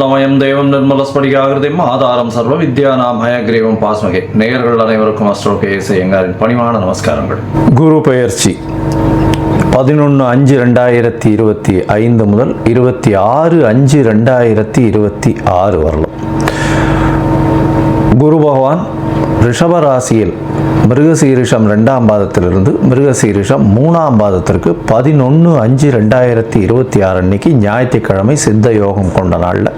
ஞானானந்தமயம் தேவம் நிர்மலஸ்படிகாகிருதிம் ஆதாரம் சர்வ வித்யானாம் ஹயக்ரீவம் பாஸ்மகே. நேயர்கள் அனைவருக்கும் அஸ்ட்ரோ கேஎஸ் ஐயங்காரின் பணிவான நமஸ்காரங்கள். குரு பெயர்ச்சி 11/5/2025 முதல் 26/5/2026 வரலாம். குரு பகவான் ரிஷப ராசியில் மிருகசீரிஷம் 2ஆம் பாதத்திலிருந்து மிருகசீரிஷம் 3ஆம் பாதத்திற்கு 11/5/2026 அன்னைக்கு ஞாயிற்றுக்கிழமை சித்த யோகம் கொண்ட நாளில்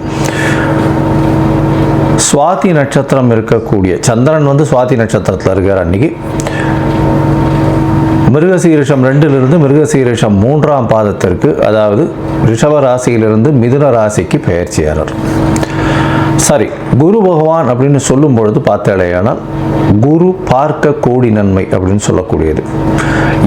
சுவாதி நட்சத்திரம் இருக்கக்கூடிய சந்திரன் சுவாதி நட்சத்திரத்தில் இருக்கிற அன்னைக்கு மிருகசீரிஷம் 2லிருந்து மிருகசீரிஷம் 3ஆம் பாதத்திற்கு, அதாவது ரிஷப ராசியிலிருந்து மிதுன ராசிக்கு பெயர்ச்சியாளர். சரி, குரு பகவான் அப்படின்னு சொல்லும் பொழுது பார்த்தாலேயானால் குரு பார்க்க கோடி நன்மை அப்படின்னு சொல்லக்கூடியது.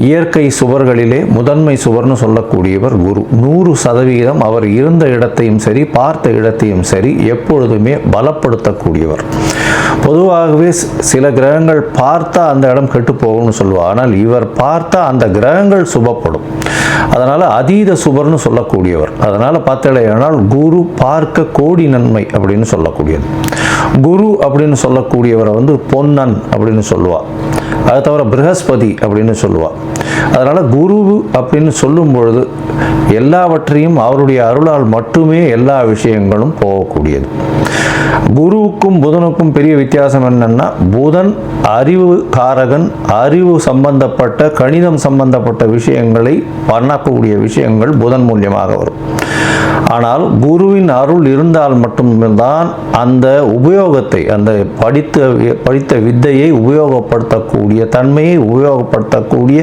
இயற்கை சுவர்களிலே முதன்மை சுவர்னு சொல்லக்கூடியவர் குரு. 100% அவர் இருந்த இடத்தையும் சரி பார்த்த இடத்தையும் சரி எப்பொழுதுமே பலப்படுத்தக்கூடியவர். பொதுவாகவே சில கிரகங்கள் பார்த்தா அந்த இடம் கெட்டு போகும்னு சொல்லுவார். ஆனால் இவர் பார்த்தா அந்த கிரகங்கள் சுபப்படும். அதனால் அதீத சுபர்னு சொல்லக்கூடியவர். அதனால் பார்த்தாலேயானால் குரு பார்க்க கோடி நன்மை அப்படின்னு சொல்லக்கூடியது. குரு அப்படின்னு சொல்லக்கூடியவரை பொன்னன் அப்படின்னு சொல்லுவாள். அதை தவிர ப்ரஹஸ்பதி அப்படின்னு சொல்லுவாள். அதனால் குரு அப்படின்னு சொல்லும் பொழுது எல்லாவற்றையும் அவருடைய அருளால் மட்டுமே எல்லா விஷயங்களும் போகக்கூடியது. குருவுக்கும் புதனுக்கும் பெரிய வித்தியாசம் என்னன்னா, புதன் அறிவு காரகன், அறிவு சம்பந்தப்பட்ட கணிதம் சம்பந்தப்பட்ட விஷயங்களை பண்ணக்கூடிய விஷயங்கள் புதன் மூலியமாக வரும். ஆனால் குருவின் அருள் இருந்தால் மட்டும்தான் அந்த உபயோகத்தை, அந்த படித்த வித்தையை உபயோகப்படுத்தக்கூடிய தன்மையை உபயோகப்படுத்தக்கூடிய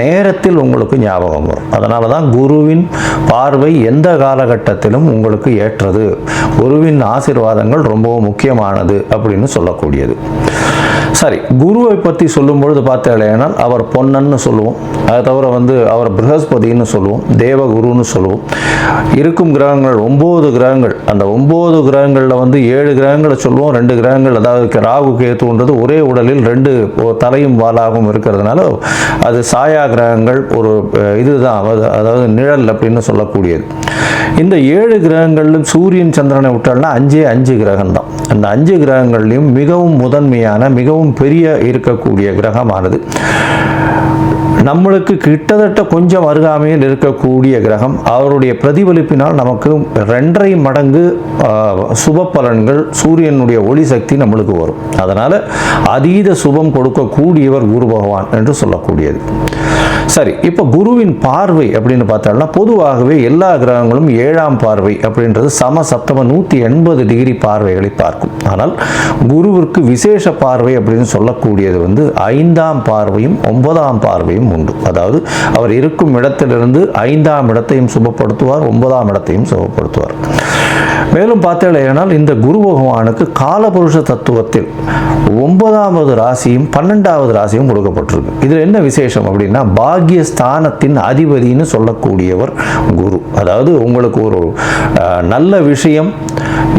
நேரத்தில் உங்களுக்கு ஞாபகம் வரும். அதனால தான் குருவின் பார்வை எந்த காலகட்டத்திலும் உங்களுக்கு ஏற்றது. குருவின் ஆசீர்வாதங்கள் ரொம்பவும் முக்கியமானது அப்படின்னு சொல்லக்கூடியது. சரி, குருவை பற்றி சொல்லும் பொழுது பார்த்தாலேனால் அவர் பொன்னன்னு சொல்லுவோம். அதை தவிர அவர் ப்ரஹஸ்பதினு சொல்லுவோம், தேவகுருன்னு சொல்லுவோம். இருக்கும் கிரகங்கள் 9 கிரகங்கள். அந்த 9 கிரகங்களில் 7 கிரகங்களை சொல்லுவோம். 2 கிரகங்கள், அதாவது ராகு கேத்துன்றது ஒரே உடலில் 2 தலையும் வாலாகவும் இருக்கிறதுனால அது சாயா கிரகங்கள். ஒரு இதுதான், அதாவது நிழல் அப்படின்னு சொல்லக்கூடியது. இந்த 7 கிரகங்களிலும் சூரியன் சந்திரனை விட்டால்னா 5 கிரகம் தான். அந்த 5 கிரகங்கள்லையும் மிகவும் முதன்மையான மிகவும் பெரிய இருக்கக்கூடிய கிரகமானது நம்மளுக்கு கிட்டத்தட்ட கொஞ்சம் அருகாமையில் இருக்கக்கூடிய கிரகம். அவருடைய பிரதிபலிப்பினால் நமக்கு 2.5 மடங்கு சுப பலன்கள், சூரியனுடைய ஒளி சக்தி நம்மளுக்கு வரும். அதனால் அதீத சுபம் கொடுக்கக்கூடியவர் குரு பகவான் என்று சொல்லக்கூடியது. சரி, இப்போ குருவின் பார்வை அப்படின்னு பார்த்தாலும் பொதுவாகவே எல்லா கிரகங்களும் 7ஆம் பார்வை அப்படின்றது சம சப்தம 180 டிகிரி பார்வைகளை பார்க்கும். ஆனால் குருவிற்கு விசேஷ பார்வை அப்படின்னு சொல்லக்கூடியது 5ஆம் பார்வையும் 9ஆம் பார்வையும் உண்டு. அதாவது அவர் இருக்கும் இடத்திலிருந்து 5ஆம் இடத்தையும் சுபப்படுத்துவார், 9ஆம் இடத்தையும் சுபப்படுத்துவார். மேலும் பார்த்தேனால் இந்த குரு பகவானுக்கு காலபுருஷ தத்துவத்தில் 9வது ராசியும் 12வது ராசியும் கொடுக்கப்பட்டிருக்கு. இதில் என்ன விசேஷம் அப்படின்னா, பாக்யஸ்தானத்தின் அதிபதினு சொல்லக்கூடியவர் குரு. அதாவது உங்களுக்கு ஒரு நல்ல விஷயம்,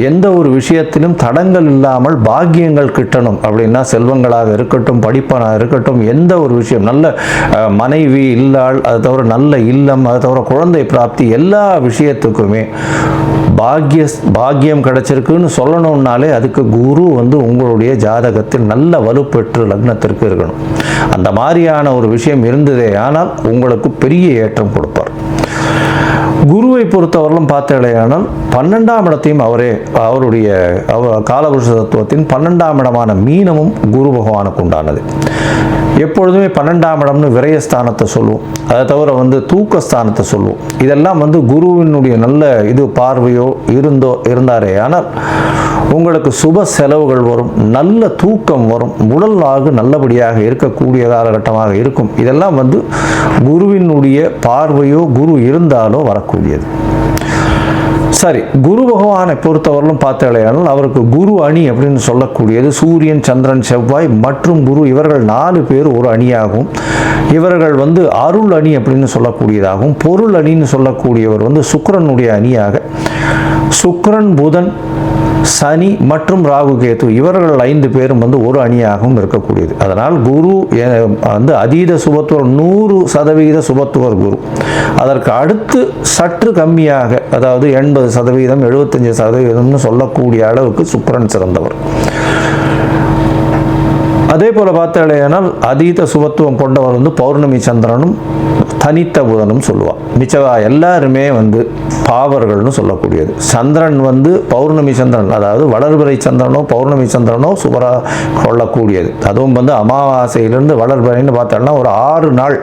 எந்த ஒரு விஷயத்திலும் தடங்கள் இல்லாமல் பாக்கியங்கள் கிட்டணும் அப்படின்னா, செல்வங்களாக இருக்கட்டும், படிப்பனாக இருக்கட்டும், எந்த ஒரு விஷயம், நல்ல மனைவி இல்லாள், அதை தவிர நல்ல இல்லம், அதை தவிர குழந்தை பிராப்தி, எல்லா விஷயத்துக்குமே பாக்கியம் கிடைச்சிருக்குன்னு சொல்லணும்னாலே அதுக்கு குரு உங்களுடைய ஜாதகத்தில் நல்ல வலுப்பெற்று லக்னத்திற்கு இருக்கணும். அந்த மாதிரியான ஒரு விஷயம் இருந்ததே ஆனால் உங்களுக்கு பெரிய ஏற்றம் கொடுப்பார். குருவை பொறுத்தவரையிலும் பார்த்தேனால் 12ஆம் இடத்தையும் அவருடைய காலபுருஷ தத்துவத்தின் 12ஆம் இடமான மீனமும் குரு பகவானுக்கு உண்டானது. எப்பொழுதுமே 12ஆம் இடம்னு விரயஸ்தானத்தை சொல்லுவோம். அதை தவிர தூக்கஸ்தானத்தை சொல்லுவோம். இதெல்லாம் குருவினுடைய நல்ல இது பார்வையோ இருந்தாரே ஆனால் உங்களுக்கு சுப செலவுகள் வரும், நல்ல தூக்கம் வரும், உடலாக நல்லபடியாக இருக்கக்கூடிய காலகட்டமாக இருக்கும். இதெல்லாம் குருவினுடைய பார்வையோ குரு இருந்தாலோ வரக்கூடியது. சரி, குரு பகவானை பொறுத்தவரையிலும் பார்த்தாலேயானால் அவருக்கு குரு அணி அப்படின்னு சொல்லக்கூடியது சூரியன், சந்திரன், செவ்வாய் மற்றும் குரு, இவர்கள் 4 பேர் ஒரு அணியாகவும், இவர்கள் அருள் அணி அப்படின்னு சொல்லக்கூடியதாகவும், பொருள் அணின்னு சொல்லக்கூடியவர் சுக்கிரனுடைய அணியாக, சுக்கிரன், புதன், சனி மற்றும் ராகு கேது இவர்கள் 5 பேரும் ஒரு அணியாகவும் இருக்கக்கூடியது. அதனால் குரு அதீத சுபத்துவர், 100% சுபத்துவர் குரு. அதற்கு அடுத்து சற்று கம்மியாக, அதாவது 80%, 75% சொல்லக்கூடிய அளவுக்கு சுக்கிரன் சிறந்தவர். அதே போல் பார்த்தாலேயானால் அதீத சுபத்துவம் கொண்டவர் வந்து பௌர்ணமி சந்திரனும் தனித்த புதனும் சொல்லுவாள். மிச்சவா எல்லாருமே வந்து பாவர்கள்னு சொல்லக்கூடியது. சந்திரன் வந்து பௌர்ணமி சந்திரன், அதாவது வளர்பிறை சந்திரனோ பௌர்ணமி சந்திரனோ சுபரா கொள்ளக்கூடியது. அதுவும் வந்து அமாவாசையிலிருந்து வளர்பிறைன்னு பார்த்தோம்னா ஒரு 6 நாள்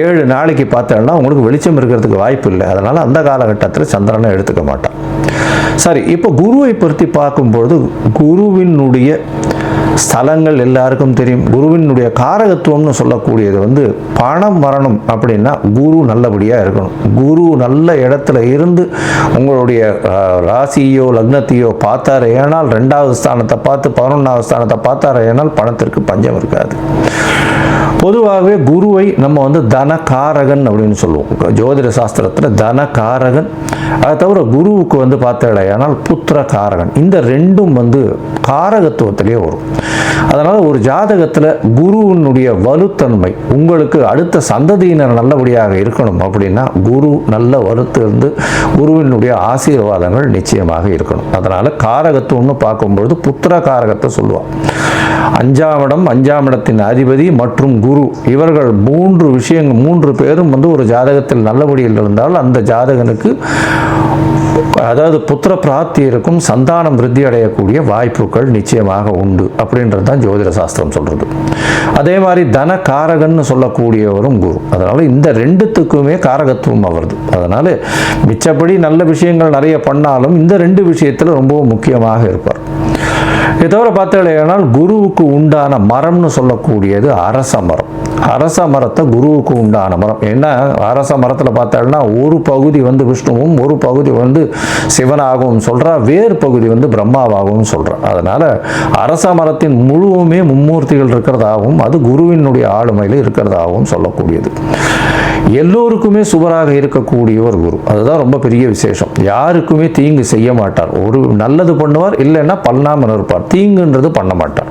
7 நாளைக்கு பார்த்தோம்னா உங்களுக்கு வெளிச்சம் இருக்கிறதுக்கு வாய்ப்பு இல்லை. அதனால் அந்த காலகட்டத்தில் சந்திரனை எடுத்துக்க மாட்டான். சரி, இப்போ குருவை பற்றி பார்க்கும்பொழுது குருவினுடைய ஸ்தலங்கள் எல்லாருக்கும் தெரியும். குருவினுடைய காரகத்துவம்னு சொல்லக்கூடியது வந்து பணம் வரணும் அப்படின்னா குரு நல்லபடியாக இருக்கணும். குரு நல்ல இடத்துல இருந்து உங்களுடைய ராசியோ லக்னத்தையோ பார்த்தாரு ஏனால் 2வது ஸ்தானத்தை பார்த்து 11வது ஸ்தானத்தை பார்த்தாரு ஏனால் பணத்திற்கு பஞ்சம் இருக்காது. பொதுவாகவே குருவை நம்ம வந்து தனகாரகன் அப்படின்னு சொல்லுவோம். ஜோதிட சாஸ்திரத்தில் தனகாரகன். அதை தவிர குருவுக்கு வந்து பார்த்தாலேயானால் புத்திர காரகன். இந்த ரெண்டும் வந்து காரகத்துவத்திலே வரும். அதனால் ஒரு ஜாதகத்தில் குருவினுடைய வலுத்தன்மை உங்களுக்கு அடுத்த சந்ததியினர் நல்லபடியாக இருக்கணும் அப்படின்னா குரு நல்ல வலுத்து இருந்து குருவினுடைய ஆசீர்வாதங்கள் நிச்சயமாக இருக்கணும். அதனால் காரகத்துவம்னு பார்க்கும்பொழுது புத்திர காரகத்தை சொல்லுவாள். 5ஆம் இடம், 5ஆம் இடத்தின் அதிபதி மற்றும் குரு, இவர்கள் 3 பேரும் வந்து ஒரு ஜாதகத்தில் நல்லபடியில் இருந்தால் அந்த ஜாதகனுக்கு அதாவது புத்திர பிராப்தி இருக்கும், சந்தானம் விருத்தி அடையக்கூடிய வாய்ப்புகள் நிச்சயமாக உண்டு அப்படின்றது தான் ஜோதிட சாஸ்திரம் சொல்றது. அதே மாதிரி தன காரகன்னு சொல்லக்கூடியவரும் குரு. அதனால இந்த 2த்துக்குமே காரகத்துவம் வருது. அதனால மிச்சப்படி நல்ல விஷயங்கள் நிறைய பண்ணாலும் இந்த 2 விஷயத்தில் ரொம்பவும் முக்கியமாக இருப்பார். இதை தவிர பார்த்தாலேயானால் குருவுக்கு உண்டான மரம்னு சொல்லக்கூடியது அரச மரம். அரச மரத்தை குருவுக்கு உண்டான மரம். ஏன்னா அரச மரத்தில் பார்த்தாலும் ஒரு பகுதி வந்து விஷ்ணுவும் ஒரு பகுதி வந்து சிவனாகவும் சொல்கிறா, வேறு பகுதி வந்து பிரம்மாவாகவும் சொல்கிறா. அதனால் அரச மரத்தின் முழுவுமே மும்மூர்த்திகள் இருக்கிறதாகவும் அது குருவினுடைய ஆளுமையில் இருக்கிறதாகவும் சொல்லக்கூடியது. எல்லோருக்குமே சுவராக இருக்கக்கூடிய ஒரு குரு. அதுதான் ரொம்ப பெரிய விசேஷம். யாருக்குமே தீங்கு செய்ய மாட்டார். ஒரு நல்லது பண்ணுவார், இல்லைன்னா பண்ணாமல் இருப்பார். தீங்குன்றது பண்ண மாட்டார்.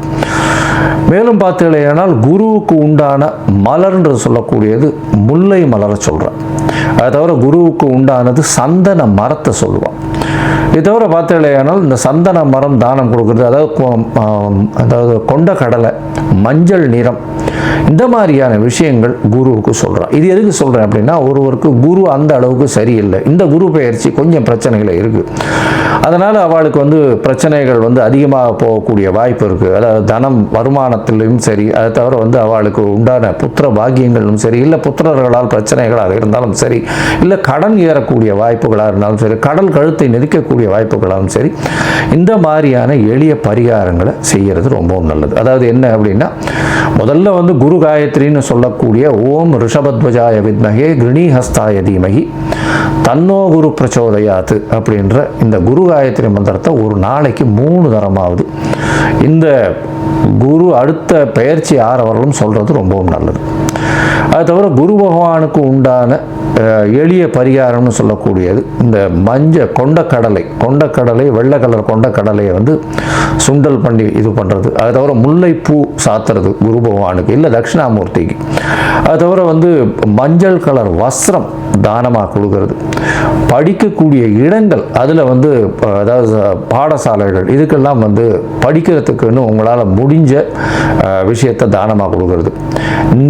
மேலும் பார்த்தீங்களேனால் குருவுக்கு உண்டான மலர்ன்றது சொல்லக்கூடியது முல்லை மலரை சொல்கிறார். அதை தவிர குருவுக்கு உண்டானது சந்தன மரத்தை சொல்லுவான். இதை தவிர பார்த்தீங்களேனால் இந்த சந்தன மரம் தானம் கொடுக்குறது, அதாவது கொண்ட கடலை, மஞ்சள் நிறம், இந்த மாதிரியான விஷயங்கள் குருவுக்கு சொல்கிறான். இது எதுக்கு சொல்கிறேன் அப்படின்னா ஒருவருக்கு குரு அந்த அளவுக்கு சரியில்லை, இந்த குரு பெயர்ச்சி கொஞ்சம் பிரச்சனைகள் இருக்குது, அதனால் அவளுக்கு வந்து பிரச்சனைகள் வந்து அதிகமாக போகக்கூடிய வாய்ப்பு இருக்குது. அதாவது தனம் வருமானத்திலும் சரி, அதை தவிர வந்து அவளுக்கு உண்டான புத்திர பாக்கியங்களும் சரி, இல்லை புத்திரர்களால் பிரச்சனைகளாக இருந்தாலும் சரி, இல்லை கடன் ஏறக்கூடிய வாய்ப்புகளாக இருந்தாலும் சரி, கடல் கழுத்தை நெருக்கக்கூடிய வாய்ப்புகளாகவும் சரி, இந்த மாதிரியான எளிய பரிகாரங்களை செய்கிறது ரொம்பவும் நல்லது. அதாவது என்ன அப்படின்னா முதல்ல வந்து குரு காயத்ரின்னு சொல்லக்கூடிய ஓம் ரிஷபத்வஜாய வித்மகே கிருணிஹஸ்தாய தீமகி தன்னோ குரு பிரச்சோதயாத்து அப்படின்ற இந்த குரு காயத்ரி மந்திரத்தை ஒரு நாளைக்கு 3 தரமாவது இந்த குரு அடுத்த பெயர்ச்சி ஆறவர்களும் சொல்கிறது ரொம்பவும் நல்லது. அது தவிர குரு பகவானுக்கு உண்டான எளிய பரிகாரம்னு சொல்லக்கூடியது இந்த கொண்டக்கடலை வெள்ளை கலர் கொண்டக்கடலையை வந்து சுண்டல் பண்ணி இது பண்ணுறது. அது தவிர முல்லைப்பூ சாத்துறது குரு பகவானுக்கு, இல்லை தட்சிணாமூர்த்திக்கு. அது தவிர வந்து மஞ்சள் கலர் வஸ்திரம் தானமாக கொடுக்கறது. படிக்கக்கூடிய இடங்கள் அதில் வந்து அதாவது பாடசாலைகள் இதுக்கெல்லாம் வந்து படிக்கிறதுக்குன்னு உங்களால் முடிஞ்ச விஷயத்தை தானமாக கொடுக்கறது.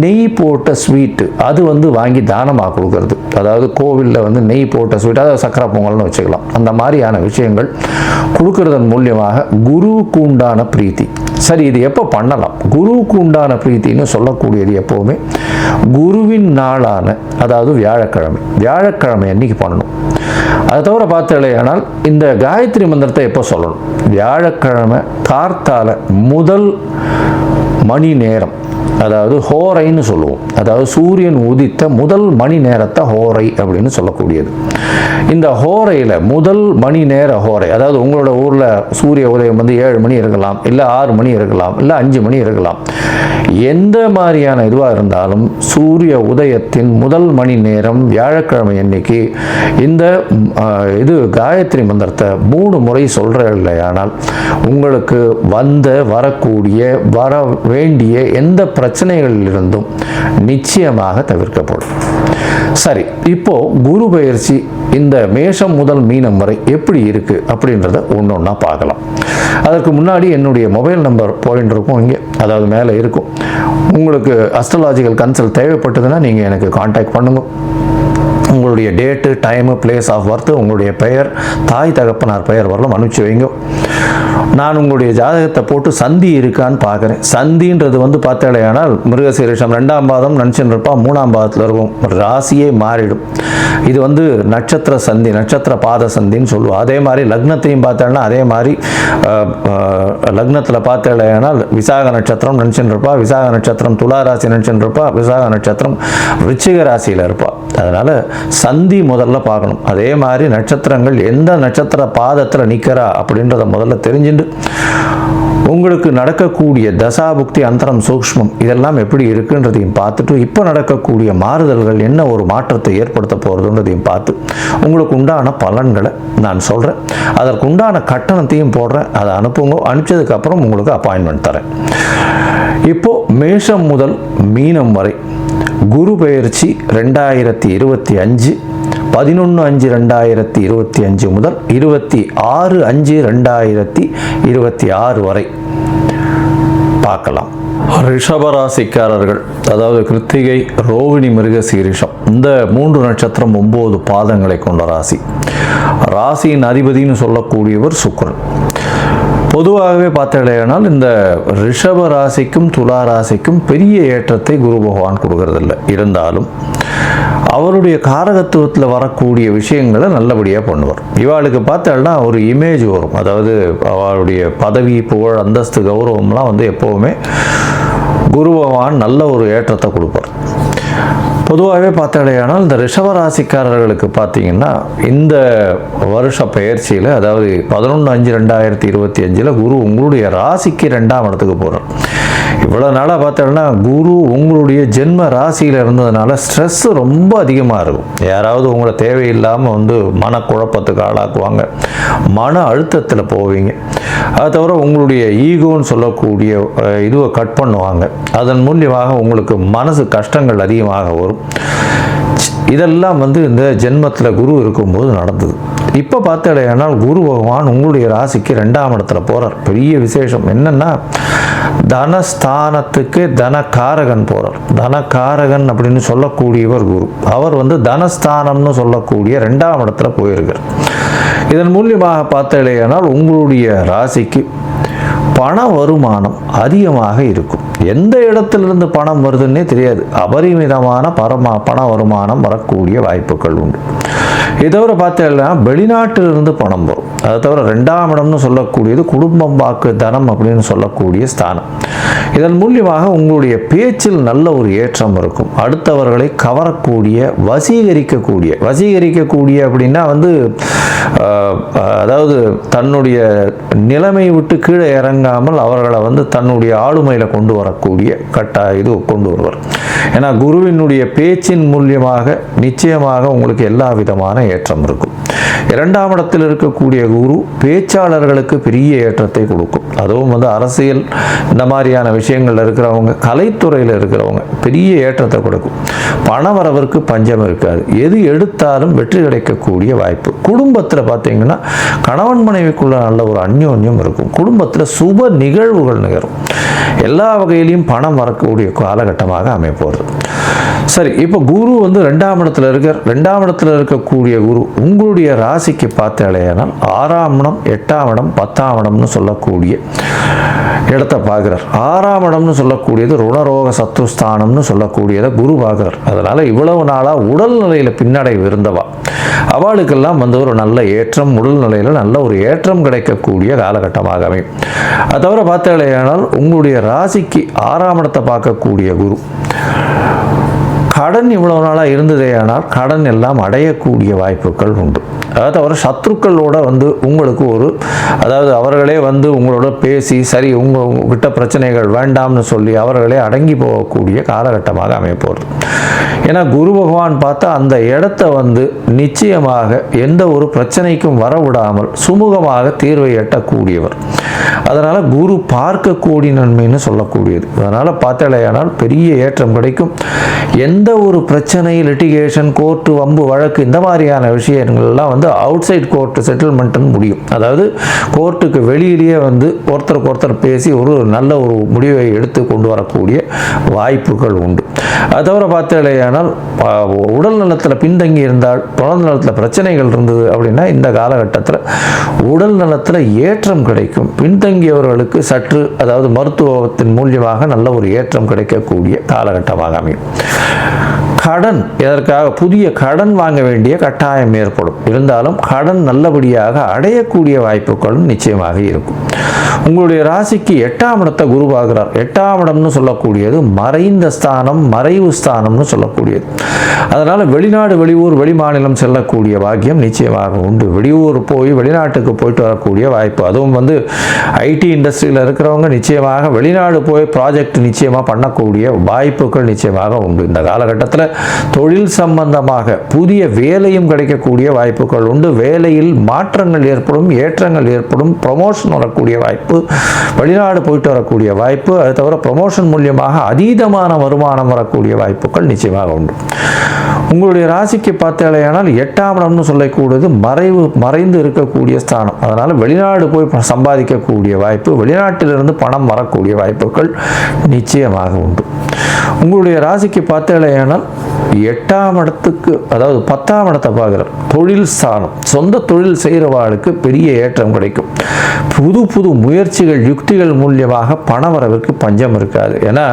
நெய் போட்ட ஸ்வீட்டு அது வந்து வாங்கி தானமாக கொடுக்கறது. அதாவது கோவிலில் வந்து நெய் போட்ட ஸ்வீட், அதாவது சக்கரை பொங்கல்னு வச்சுக்கலாம். அந்த மாதிரியான விஷயங்கள் கொடுக்கறதன் மூலியமாக குருவுக்கு உண்டான பிரீத்தி. சரி, இது எப்போ பண்ணலாம்? குருவுக்கு உண்டான பிரீத்தின்னு சொல்லக்கூடியது எப்போவுமே குருவின் நாளான அதாவது வியாழக்கிழமை அன்னைக்கு பண்ணணும். அதை தவிர பார்த்தாலேயானால் இந்த காயத்ரி மந்திரத்தை எப்போ சொல்லணும்? வியாழக்கிழமை கார்த்தால முதல் மணி நேரம், அதாவது ஹோரைன்னு சொல்லுவோம். அதாவது சூரியன் உதித்த முதல் மணி நேரத்தை ஹோரை அப்படின்னு சொல்லக்கூடியது. இந்த ஹோரையில் முதல் மணி நேர ஹோரை, அதாவது உங்களோட ஊரில் சூரிய உதயம் வந்து 7 மணி இருக்கலாம், இல்லை 6 மணி இருக்கலாம், இல்லை 5 மணி இருக்கலாம். எந்த மாதிரியான இதுவாக இருந்தாலும் சூரிய உதயத்தின் முதல் மணி நேரம் வியாழக்கிழமை அன்னைக்கு இந்த இது காயத்ரி மந்திரத்தை 3 முறை சொல்கிற இல்லையானால் உங்களுக்கு வரக்கூடிய வர வேண்டிய எந்த பிரச்சனைகளிலிருந்தும் நிச்சயமாக தவிர்க்கப்படும். சரி, இப்போ குரு பயிற்சி இந்த மேஷம் முதல் மீனம் வரை எப்படி இருக்கு அப்படின்றத ஒன்று ஒன்றா பார்க்கலாம். அதற்கு முன்னாடி என்னுடைய மொபைல் நம்பர் பாயிண்ட் இருக்கும் இங்கே, அதாவது மேலே இருக்கும். உங்களுக்கு அஸ்ட்ராலாஜிக்கல் கன்சல்ட் தேவைப்பட்டதுன்னா நீங்கள் எனக்கு காண்டாக்ட் பண்ணுங்க. உங்களுடைய date, time, place of birth, உங்களுடைய பெயர், தாய் தகப்பனார் பெயர் வரலாம் அனுப்பிச்சு வைங்க. நான் உங்களுடைய ஜாதகத்தை போட்டு சந்தி இருக்கான்னு பார்க்குறேன். சந்தின்றது வந்து பார்த்தாலேயானால் மிருகசீரிஷம் 2ஆம் பாதம் நினச்சின்னு இருப்பா, 3ஆம் பாதத்தில் இருக்கும், ராசியே மாறிடும். இது வந்து நட்சத்திர சந்தி, நட்சத்திர பாத சந்தின்னு சொல்லுவோம். அதே மாதிரி லக்னத்தையும் பார்த்தாங்கன்னா அதே மாதிரி லக்னத்தில் பார்த்தாலேயானால் விசாக நட்சத்திரம் நினச்சின்னு இருப்பா, விசாக நட்சத்திரம் துலா ராசி நினச்சின்னு இருப்பா, விசாக நட்சத்திரம் விருச்சிக ராசியில் இருப்பா. அதனால் சந்தி முதல்ல பார்க்கணும். அதே மாதிரி நட்சத்திரங்கள் எந்த நட்சத்திர பாதத்தில் நிற்கிறா அப்படின்றத முதல்ல தெரிஞ்சுட்டு உங்களுக்கு நடக்கக்கூடிய தசாபுக்தி, அந்தரம், சூக்ஷ்மம் இதெல்லாம் எப்படி இருக்குன்றதையும் பார்த்துட்டு இப்போ நடக்கக்கூடிய மாறுதல்கள் என்ன ஒரு மாற்றத்தை ஏற்படுத்த போகிறதுன்றதையும் பார்த்து உங்களுக்கு உண்டான பலன்களை நான் சொல்கிறேன். அதற்கு உண்டான கட்டணத்தையும் போடுறேன். அதை அனுப்புங்க. அனுப்பிச்சதுக்கப்புறம் உங்களுக்கு அப்பாயின்மெண்ட் தரேன். இப்போ மேஷம் முதல் மீனம் வரை குரு பெயர்ச்சி 2025 11/5/2025 முதல் 26/5/2026 வரை பார்க்கலாம். ரிஷபராசிக்காரர்கள், அதாவது கிருத்திகை, ரோகிணி, மிருகசீரிஷம் இந்த 3 நட்சத்திரம் 9 பாதங்களை கொண்ட ராசி. ராசியின் அதிபதினு சொல்லக்கூடியவர் சுக்கிரன். பொதுவாகவே பார்த்தாலேனால் இந்த ரிஷப ராசிக்கும் துலா ராசிக்கும் பெரிய ஏற்றத்தை குரு பகவான் கொடுக்கறதில்லை. இருந்தாலும் அவருடைய காரகத்துவத்தில் வரக்கூடிய விஷயங்களை நல்லபடியாக பண்ணுவார். இவாளுக்கு பார்த்தால்னா ஒரு இமேஜ் வரும். அதாவது அவருடைய பதவி, புகழ், அந்தஸ்து, கௌரவம்லாம் வந்து எப்போவுமே குரு பகவான் நல்ல ஒரு ஏற்றத்தை கொடுப்பார். பொதுவாகவே பார்த்தாலேயானால் இந்த ரிஷபராசிக்காரர்களுக்கு பார்த்தீங்கன்னா இந்த வருஷ பெயர்ச்சியில், அதாவது 11/5/2025 குரு உங்களுடைய ராசிக்கு 2ஆம் இடத்துக்கு போகிறார். இவ்வளோ நாளாக பார்த்தோம்னா குரு உங்களுடைய ஜென்ம ராசியில் இருந்ததுனால ஸ்ட்ரெஸ்ஸு ரொம்ப அதிகமாக இருக்கும். யாராவது உங்களை தேவையில்லாமல் வந்து மனக்குழப்பத்துக்கு ஆளாக்குவாங்க, மன அழுத்தத்தில் போவீங்க. அது தவிர உங்களுடைய ஈகோன்னு சொல்லக்கூடிய இதுவை கட் பண்ணுவாங்க. அதன் மூலியமாக உங்களுக்கு மனசு கஷ்டங்கள் அதிகமாக வரும். இதெல்லாம் வந்து இந்த ஜென்மத்தில் குரு இருக்கும்போது நடந்தது. இப்போ பார்த்தாலேயானால் குரு பகவான் உங்களுடைய ராசிக்கு 2ஆம் இடத்துல போகிறார். பெரிய விசேஷம் என்னென்னா, தனஸ்தானத்துக்கு தனகாரகன் போகிறார். தனகாரகன் அப்படின்னு சொல்லக்கூடியவர் குரு. அவர் வந்து தனஸ்தானம்னு சொல்லக்கூடிய 2ஆம் இடத்துல போயிருக்கார். இதன் மூலியமாக பார்த்தாலேயானால் உங்களுடைய ராசிக்கு பண வருமானம் அதிகமாக இருக்கும். எந்த இடத்திலிருந்து பணம் வருதுன்னே தெரியாது. அபரிமிதமான பண வருமானம் வரக்கூடிய வாய்ப்புகள் உண்டு. இதை தவிர பார்த்தீங்கன்னா வெளிநாட்டிலிருந்து பணம் வரும். அதை தவிர 2ஆம் இடம்னு சொல்லக்கூடியது குடும்பம், வாக்கு, தனம் அப்படின்னு சொல்லக்கூடிய ஸ்தானம். இதன் மூலியமாக உங்களுடைய பேச்சில் நல்ல ஒரு ஏற்றம் இருக்கும். அடுத்தவர்களை கவரக்கூடிய, வசீகரிக்கக்கூடிய அப்படின்னா வந்து அதாவது தன்னுடைய நிலைமை விட்டு கீழே இறங்காமல் அவர்களை வந்து தன்னுடைய ஆளுமையில் கொண்டு வரக்கூடிய இது கொண்டு வருவார். ஏன்னா குருவினுடைய பேச்சின் மூலியமாக நிச்சயமாக உங்களுக்கு எல்லா விதமான ஏற்றம் இருக்கும். 2ஆம் இடத்தில் இருக்கக்கூடிய குரு பேச்சாளர்களுக்கு பெரிய ஏற்றத்தை கொடுக்கும். அதுவும் வந்து அரசியல் இந்த மாதிரியான விஷயங்கள் இருக்கிறவங்க, கலைத்துறையில் இருக்கிறவங்க பெரிய ஏற்றத்தை கொடுக்கும். பணவரவிற்கு பஞ்சம் இருக்காது. எது எடுத்தாலும் வெற்றி கிடைக்கக்கூடிய வாய்ப்பு. குடும்பத்தில் பார்த்தீங்கன்னா கணவன் மனைவிக்குள்ள நல்ல ஒரு அந்யோன்யம் இருக்கும். குடும்பத்தில் சுப நிகழ்வுகள் நிகழும். எல்லா வகையிலையும் பணம் வரக்கூடிய காலகட்டமாக அமைப்போகிறது. சரி, இப்போ குரு வந்து 2ஆம் இடத்துல இருக்கார். 2ஆம் இடத்துல இருக்கக்கூடிய குரு உங்களுடைய ராசிக்கு பார்த்தாலேயானால் 6ஆம் இடம், 8ஆம் இடம், 10ஆம் இடம்னு சொல்லக்கூடிய இடத்தை பார்க்குறார். 6ஆம் இடம்னு சொல்லக்கூடியது ருணரோக சத்துஸ்தானம்னு சொல்லக்கூடியதை குரு பார்க்குறார். அதனால் இவ்வளவு நாளாக உடல்நிலையில் பின்னடைவு இருந்தவா அவளுக்கெல்லாம் வந்து ஒரு நல்ல ஏற்றம், உடல்நிலையில் நல்ல ஒரு ஏற்றம் கிடைக்கக்கூடிய காலகட்டமாக அமையும். அது தவிர பார்த்தாலேயானால் உங்களுடைய ராசிக்கு 6ஆம் இடத்தை பார்க்கக்கூடிய குரு கடன் இவ்வளவு நாளாக இருந்ததே, ஆனால் கடன் எல்லாம் அடையக்கூடிய வாய்ப்புகள் உண்டு. அதாவது அவர் சத்ருக்களோட வந்து உங்களுக்கு அதாவது அவர்களே வந்து உங்களோட பேசி சரி உங்ககிட்ட பிரச்சனைகள் வேண்டாம்னு சொல்லி அவர்களே அடங்கி போகக்கூடிய காலகட்டமாக அமையப்போகிறது. ஏன்னா குரு பகவான் பார்த்தா அந்த இடத்த வந்து நிச்சயமாக எந்த ஒரு பிரச்சனைக்கும் வரவிடாமல் சுமூகமாக தீர்வை எட்டக்கூடியவர். அதனால் குரு பார்க்கக்கூடிய நன்மைன்னு சொல்லக்கூடியது. அதனால் பார்த்தாலேயானால் பெரிய ஏற்றம் கிடைக்கும். எந்த ஒரு பிரச்சனை, லிட்டிகேஷன், கோர்ட்டு, வம்பு, வழக்கு இந்த மாதிரியான விஷயங்கள்லாம் வந்து அவுட் சைட் கோர்ட்டு செட்டில்மெண்ட்டுன்னு முடியும். அதாவது கோர்ட்டுக்கு வெளியிலேயே வந்து ஒருத்தருக்கு ஒருத்தர் பேசி ஒரு நல்ல ஒரு முடிவை எடுத்து கொண்டு வரக்கூடிய வாய்ப்புகள் உண்டு. அது தவிர பார்த்தாலேயானால் உடல் நலத்தில் பின்தங்கி இருந்தால், உடல் நலத்தில் பிரச்சனைகள் இருந்தது அப்படின்னா இந்த காலகட்டத்தில் உடல் நலத்தில் ஏற்றம் கிடைக்கும். பின்தங்கியவர்களுக்கு சற்று அதாவது மருத்துவத்தின் மூலியமாக நல்ல ஒரு ஏற்றம் கிடைக்கக்கூடிய காலகட்டமாக அமையும். கடன், எதற்காக புதிய கடன் வாங்க வேண்டிய கட்டாயம் ஏற்படும். இருந்தாலும் கடன் நல்லபடியாக அடையக்கூடிய வாய்ப்புகளும் நிச்சயமாக இருக்கும். உங்களுடைய ராசிக்கு 8ஆம் இடத்தை குரு பார்க்கிறார். 8ஆம் இடம்னு சொல்லக்கூடியது மறைந்த ஸ்தானம், மறைவு ஸ்தானம்னு சொல்லக்கூடியது. அதனால் வெளிநாடு, வெளியூர், வெளிமாநிலம் செல்லக்கூடிய பாக்கியம் நிச்சயமாக உண்டு. வெளியூர் போய் வெளிநாட்டுக்கு போயிட்டு வரக்கூடிய வாய்ப்பு, அதுவும் வந்து ஐடி இண்டஸ்ட்ரியில் இருக்கிறவங்க நிச்சயமாக வெளிநாடு போய் ப்ராஜெக்ட் நிச்சயமாக பண்ணக்கூடிய வாய்ப்புகள் நிச்சயமாக உண்டு. இந்த காலகட்டத்தில் தொழில் சம்பந்தமாக புதிய வேலையும் கிடைக்கக்கூடிய வாய்ப்புகள் உண்டு. வேலையில் மாற்றங்கள் ஏற்படும், ஏற்றங்கள் ஏற்படும், ப்ரமோஷன் வரக்கூடிய வாய்ப்பு, வெளிநாடு போயிட்டு வரக்கூடிய வாய்ப்பு, அது தவிர ப்ரமோஷன் மூலியமாக அதீதமான வருமானம் வரக்கூடிய வாய்ப்புகள் நிச்சயமாக உண்டு. உங்களுடைய ராசிக்கு பார்த்தாலேயானால் 8ஆம் இடம்னு சொல்லக்கூடியது மறைந்து இருக்கக்கூடிய ஸ்தானம். அதனால் வெளிநாடு போய் சம்பாதிக்கக்கூடிய வாய்ப்பு, வெளிநாட்டிலிருந்து பணம் வரக்கூடிய வாய்ப்புகள் நிச்சயமாக உண்டு. உங்களுடைய ராசிக்கு பார்த்தாலேயானால் 8ஆம் இடத்துக்கு அதாவது 10ஆம் இடத்தை பார்க்குறார். தொழில் ஸ்தானம், சொந்த தொழில் செய்கிறவாளுக்கு பெரிய ஏற்றம் கிடைக்கும். புது புது முயற்சிகள், யுக்திகள் மூலியமாக பணவரவிற்கு பஞ்சம் இருக்காது. ஏன்னா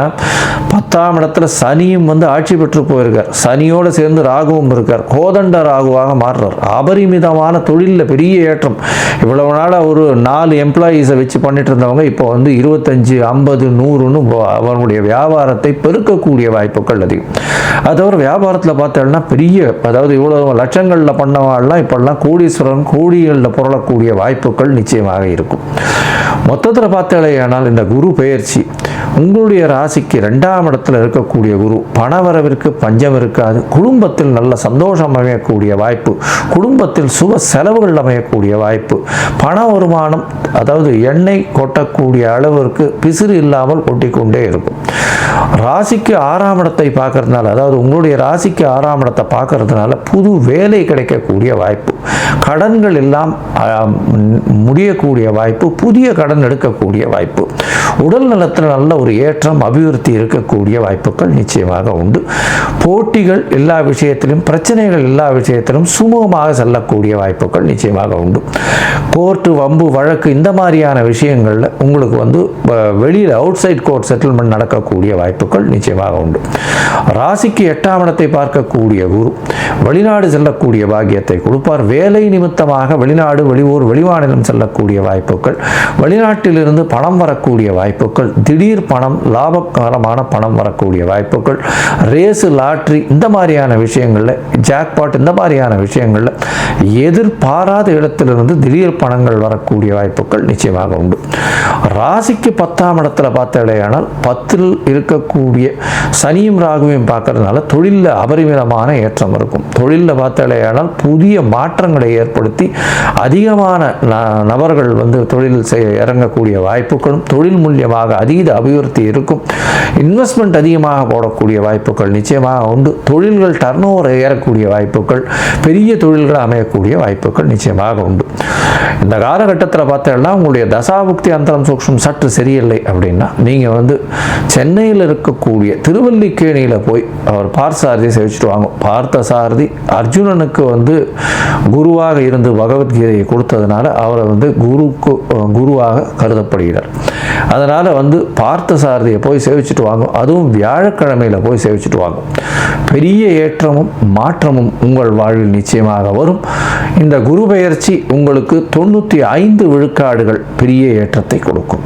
10ஆம் இடத்துல சனியும் வந்து ஆட்சி பெற்று போயிருக்கார். சனியோடு சேர்ந்து ராகுவும் இருக்கார். கோதண்ட ராகுவாக மாறுறார். அபரிமிதமான தொழிலில் பெரிய ஏற்றம். இவ்வளவு நாளாக ஒரு 4 எம்ப்ளாயீஸை வச்சு பண்ணிட்டு இருந்தவங்க இப்போ வந்து 25, 50, 100ன்னு அவர்களுடைய வியாபாரத்தை பெருக்கக்கூடிய வாய்ப்புகள் அதிகம். அது தவிர வியாபாரத்தில் பார்த்தோம்னா பெரிய, அதாவது இவ்வளவு லட்சங்களில் பண்ணவாள்லாம் இப்பெல்லாம் கோடீஸ்வரன், கோடிகளில் புரளக்கூடிய வாய்ப்புகள் நிச்சயமாக இருக்கும். மொத்தத்தில் பார்த்தாலேயானால் இந்த குரு பெயர்ச்சி உங்களுடைய ராசிக்கு 2ஆம் இடத்துல இருக்கக்கூடிய குரு பணவரவிற்கு பஞ்சம் இருக்காது. குடும்பத்தில் நல்ல சந்தோஷம் அமையக்கூடிய வாய்ப்பு, குடும்பத்தில் சுப செலவுகள் அமையக்கூடிய வாய்ப்பு, பண வருமானம் அதாவது எண்ணெய் கொட்டக்கூடிய அளவிற்கு பிசிறு இல்லாமல் கொட்டிக்கொண்டே இருக்கும். ராசிக்கு 6ஆம் இடத்தை பார்க்கறதுனால, அதாவது உங்களுடைய ராசிக்கு 6ஆம் இடத்தை பார்க்கறதுனால புது வேலை கிடைக்கக்கூடிய வாய்ப்பு, கடன்கள் எல்லாம் முடியக்கூடிய வாய்ப்பு, புதிய கடன் எடுக்கக்கூடிய வாய்ப்பு, உடல் நலத்தில் நல்ல ஒரு ஏற்றம், அபிவிருத்தி இருக்கக்கூடிய வாய்ப்புகள் நிச்சயமாக உண்டு. போட்டிகள் எல்லா விஷயத்திலும், பிரச்சனைகள் எல்லா விஷயத்திலும் சுமூகமாக செல்லக்கூடிய வாய்ப்புகள் நிச்சயமாக உண்டு. கோர்ட்டு, வம்பு, வழக்கு இந்த மாதிரியான விஷயங்களில் உங்களுக்கு வந்து வெளியில் அவுட் சைட் கோர்ட் செட்டில்மெண்ட் நடக்கக்கூடிய வாய்ப்புகள் நிச்சயமாக உண்டு. ராசிக்கு 8ஆம் இடத்தை பார்க்கக்கூடிய குரு வெளிநாடு செல்லக்கூடிய பாக்கியத்தை கொடுப்பார். வேலை நிமித்தமாக வெளிநாடு, வெளியூர், வெளிமாநிலம் செல்லக்கூடிய வாய்ப்புகள், வெளிநாட்டிலிருந்து பணம் வரக்கூடிய வாய்ப்புகள், திடீர் பணம், லாபகரமான பணம் வரக்கூடிய வாய்ப்புகள், ரேஸு, லாட்ரி இந்த மாதிரியான விஷயங்களில், ஜாக்பாட் இந்த மாதிரியான விஷயங்களில் எதிர்பாராத இடத்திலிருந்து திடீர் பணங்கள் வரக்கூடிய வாய்ப்புகள் நிச்சயமாக உண்டு. ராசிக்கு 10ஆம் இடத்துல பார்த்தாலேயானால் 10ல் இருக்கக்கூடிய சனியும் ராகுவையும் பார்க்கறதுனால தொழிலில் அபரிமிதமான ஏற்றம் இருக்கும். தொழிலில் பார்த்தாலேயானால் புதிய மாற்றங்களை ஏற்படுத்தி அதிகமான நபர்கள் வந்து தொழில் இறங்கக்கூடிய வாய்ப்புகளும், தொழில் மூலியமாக அதீத அபிவிருத்தி இருக்கும். இன்வெஸ்ட்மெண்ட் அதிகமாக போடக்கூடிய வாய்ப்புகள் நிச்சயமாக உண்டு. தொழில்கள் டர்ன் ஓவர் ஏறக்கூடிய வாய்ப்புகள், பெரிய தொழில்கள் அமையக்கூடிய வாய்ப்புகள் நிச்சயமாக உண்டு. இந்த காலகட்டத்தில் பார்த்தீங்கன்னா உங்களுடைய தசாபுக்தி அந்தரம் சூக்ஷ்மம் சற்று சரியில்லை அப்படின்னா நீங்கள் வந்து சென்னையில் இருக்கக்கூடிய திருவல்லிக்கேணியில் போய் அவர் பார்த்தசாரதி சேவிச்சுட்டு வாங்க. பார்த்தசாரதி அர்ஜுனனுக்கு வந்து குருவாக இருந்து பகவத்கீதையை கொடுத்ததுனால அவரை வந்து குருவாக கருதப்படுகிறார். அதனால் வந்து பார்த்தசாரதியை போய் சேவிச்சுட்டு வாங்க. அதுவும் வியாழக்கிழமையில் போய் சேவிச்சுட்டு வாங்க. பெரிய ஏற்றமும் மாற்றமும் உங்கள் வாழ்வில் நிச்சயமாக வரும். இந்த குரு பெயர்ச்சி உங்களுக்கு 95 விழுக்காடுகள் பெரிய ஏற்றத்தை கொடுக்கும்.